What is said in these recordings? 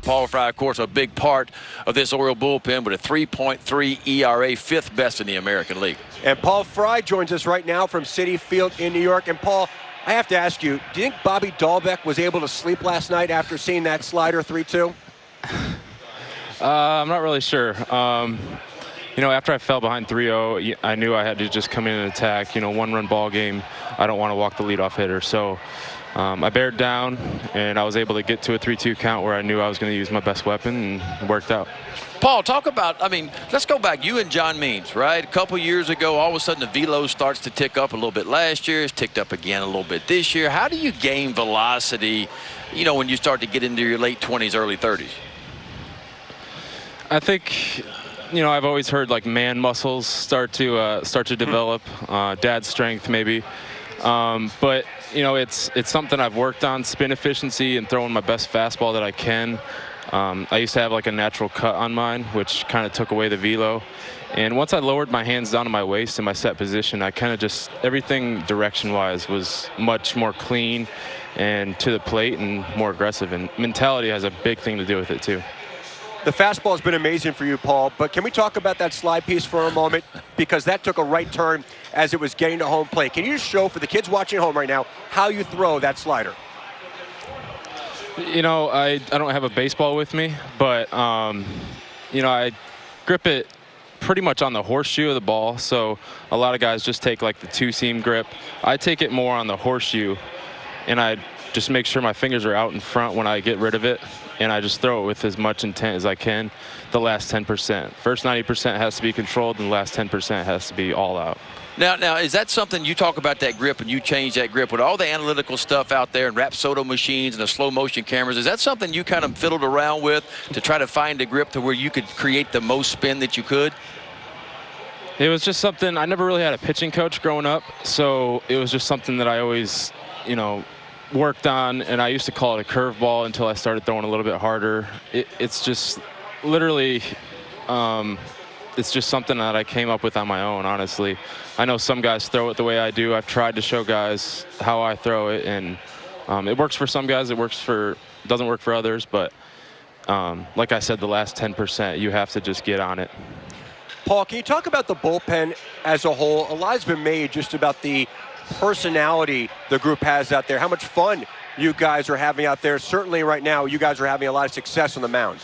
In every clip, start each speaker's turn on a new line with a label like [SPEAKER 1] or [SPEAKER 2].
[SPEAKER 1] Paul Fry, of course, a big part of this Oriole bullpen with a 3.3 ERA, fifth best in the American League.
[SPEAKER 2] And Paul Fry joins us right now from Citi Field in New York. And Paul, I have to ask you, do you think Bobby Dahlbeck was able to sleep last night after seeing that slider 3-2?
[SPEAKER 3] I'm not really sure. After I fell behind 3-0, I knew I had to just come in and attack. One-run ball game. I don't want to walk the leadoff hitter. So I bared down, and I was able to get to a 3-2 count where I knew I was going to use my best weapon, and it worked out.
[SPEAKER 1] Paul, talk about, let's go back. You and John Means, right? A couple years ago, all of a sudden the velo starts to tick up a little bit last year. It's ticked up again a little bit this year. How do you gain velocity, when you start to get into your late 20s, early 30s?
[SPEAKER 3] I think, I've always heard like man muscles start to develop, dad strength maybe. But it's something I've worked on, spin efficiency and throwing my best fastball that I can. I used to have like a natural cut on mine, which kind of took away the velo. And once I lowered my hands down to my waist in my set position, I kind of just, everything direction-wise was much more clean and to the plate and more aggressive. And mentality has a big thing to do with it too.
[SPEAKER 2] The fastball has been amazing for you, Paul, but can we talk about that slide piece for a moment? Because that took a right turn as it was getting to home plate. Can you just show for the kids watching home right now how you throw that slider?
[SPEAKER 3] I don't have a baseball with me, but, I grip it pretty much on the horseshoe of the ball. So a lot of guys just take like the two-seam grip. I take it more on the horseshoe, and I just make sure my fingers are out in front when I get rid of it, and I just throw it with as much intent as I can. The last 10%. First 90% has to be controlled, and the last 10% has to be all out.
[SPEAKER 1] Now, is that something you talk about, that grip, and you change that grip with all the analytical stuff out there and Rapsodo machines and the slow motion cameras? Is that something you kind of fiddled around with to try to find a grip to where you could create the most spin that you could?
[SPEAKER 3] It was just something, I never really had a pitching coach growing up, so it was just something that I always, worked on, and I used to call it a curveball until I started throwing a little bit harder. It's just literally, it's just something that I came up with on my own, honestly. I know some guys throw it the way I do. I've tried to show guys how I throw it, and it works for some guys. It doesn't work for others, but like I said, the last 10%, you have to just get on it.
[SPEAKER 2] Paul, can you talk about the bullpen as a whole? A lot's been made just about the personality the group has out there, how much fun you guys are having out there. Certainly right now, you guys are having a lot of success on the mound.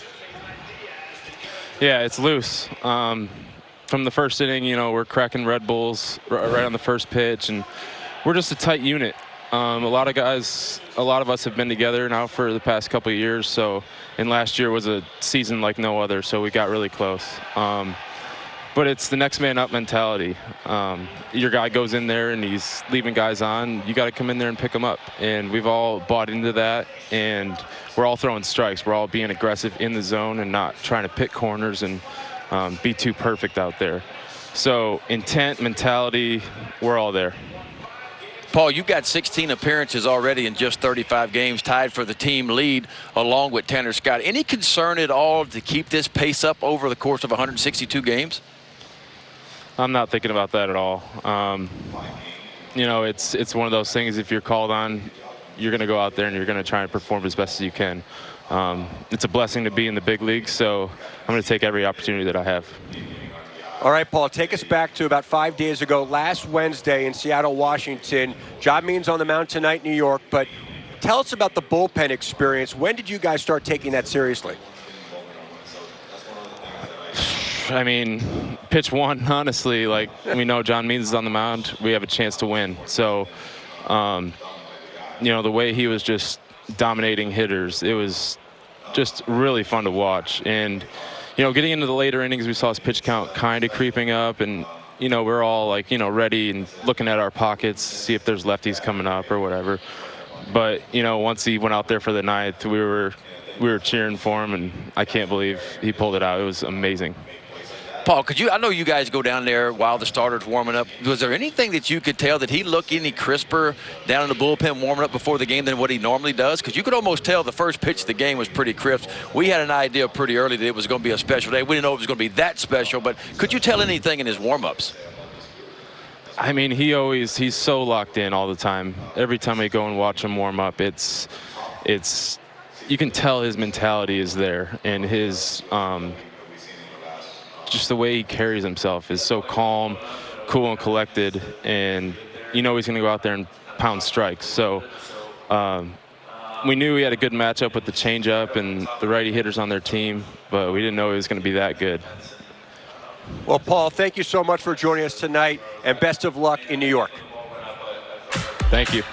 [SPEAKER 3] Yeah, it's loose. From the first inning, we're cracking Red Bulls right on the first pitch, and we're just a tight unit. A lot of us have been together now for the past couple of years, and last year was a season like no other, so we got really close. But it's the next man up mentality. Your guy goes in there and he's leaving guys on. You got to come in there and pick them up. And we've all bought into that, and we're all throwing strikes. We're all being aggressive in the zone and not trying to pick corners and be too perfect out there. So intent, mentality, we're all there.
[SPEAKER 1] Paul, you've got 16 appearances already in just 35 games, tied for the team lead along with Tanner Scott. Any concern at all to keep this pace up over the course of 162 games?
[SPEAKER 3] I'm not thinking about that at all. It's one of those things, if you're called on, you're going to go out there and you're going to try and perform as best as you can. It's a blessing to be in the big league, so I'm going to take every opportunity that I have.
[SPEAKER 2] All right, Paul, take us back to about 5 days ago, last Wednesday in Seattle, Washington. John Means on the mound tonight, New York, but tell us about the bullpen experience. When did you guys start taking that seriously?
[SPEAKER 3] Pitch one, honestly, we know John Means is on the mound. We have a chance to win. So, the way he was just dominating hitters, it was just really fun to watch. And, getting into the later innings, we saw his pitch count kind of creeping up. And, we're all, ready and looking at our pockets, see if there's lefties coming up or whatever. But, once he went out there for the ninth, we were cheering for him, and I can't believe he pulled it out. It was amazing.
[SPEAKER 1] Paul, I know you guys go down there while the starter's warming up. Was there anything that you could tell that he looked any crisper down in the bullpen warming up before the game than what he normally does? Because you could almost tell the first pitch of the game was pretty crisp. We had an idea pretty early that it was going to be a special day. We didn't know it was going to be that special, but could you tell anything in his warm-ups?
[SPEAKER 3] He's so locked in all the time. Every time I go and watch him warm up, it's you can tell his mentality is there, and his just the way he carries himself is so calm, cool, and collected, and you know he's going to go out there and pound strikes. So we knew we had a good matchup with the changeup and the righty hitters on their team, but we didn't know it was going to be that good.
[SPEAKER 2] Well, Paul, thank you so much for joining us tonight, and best of luck in New York.
[SPEAKER 3] Thank you.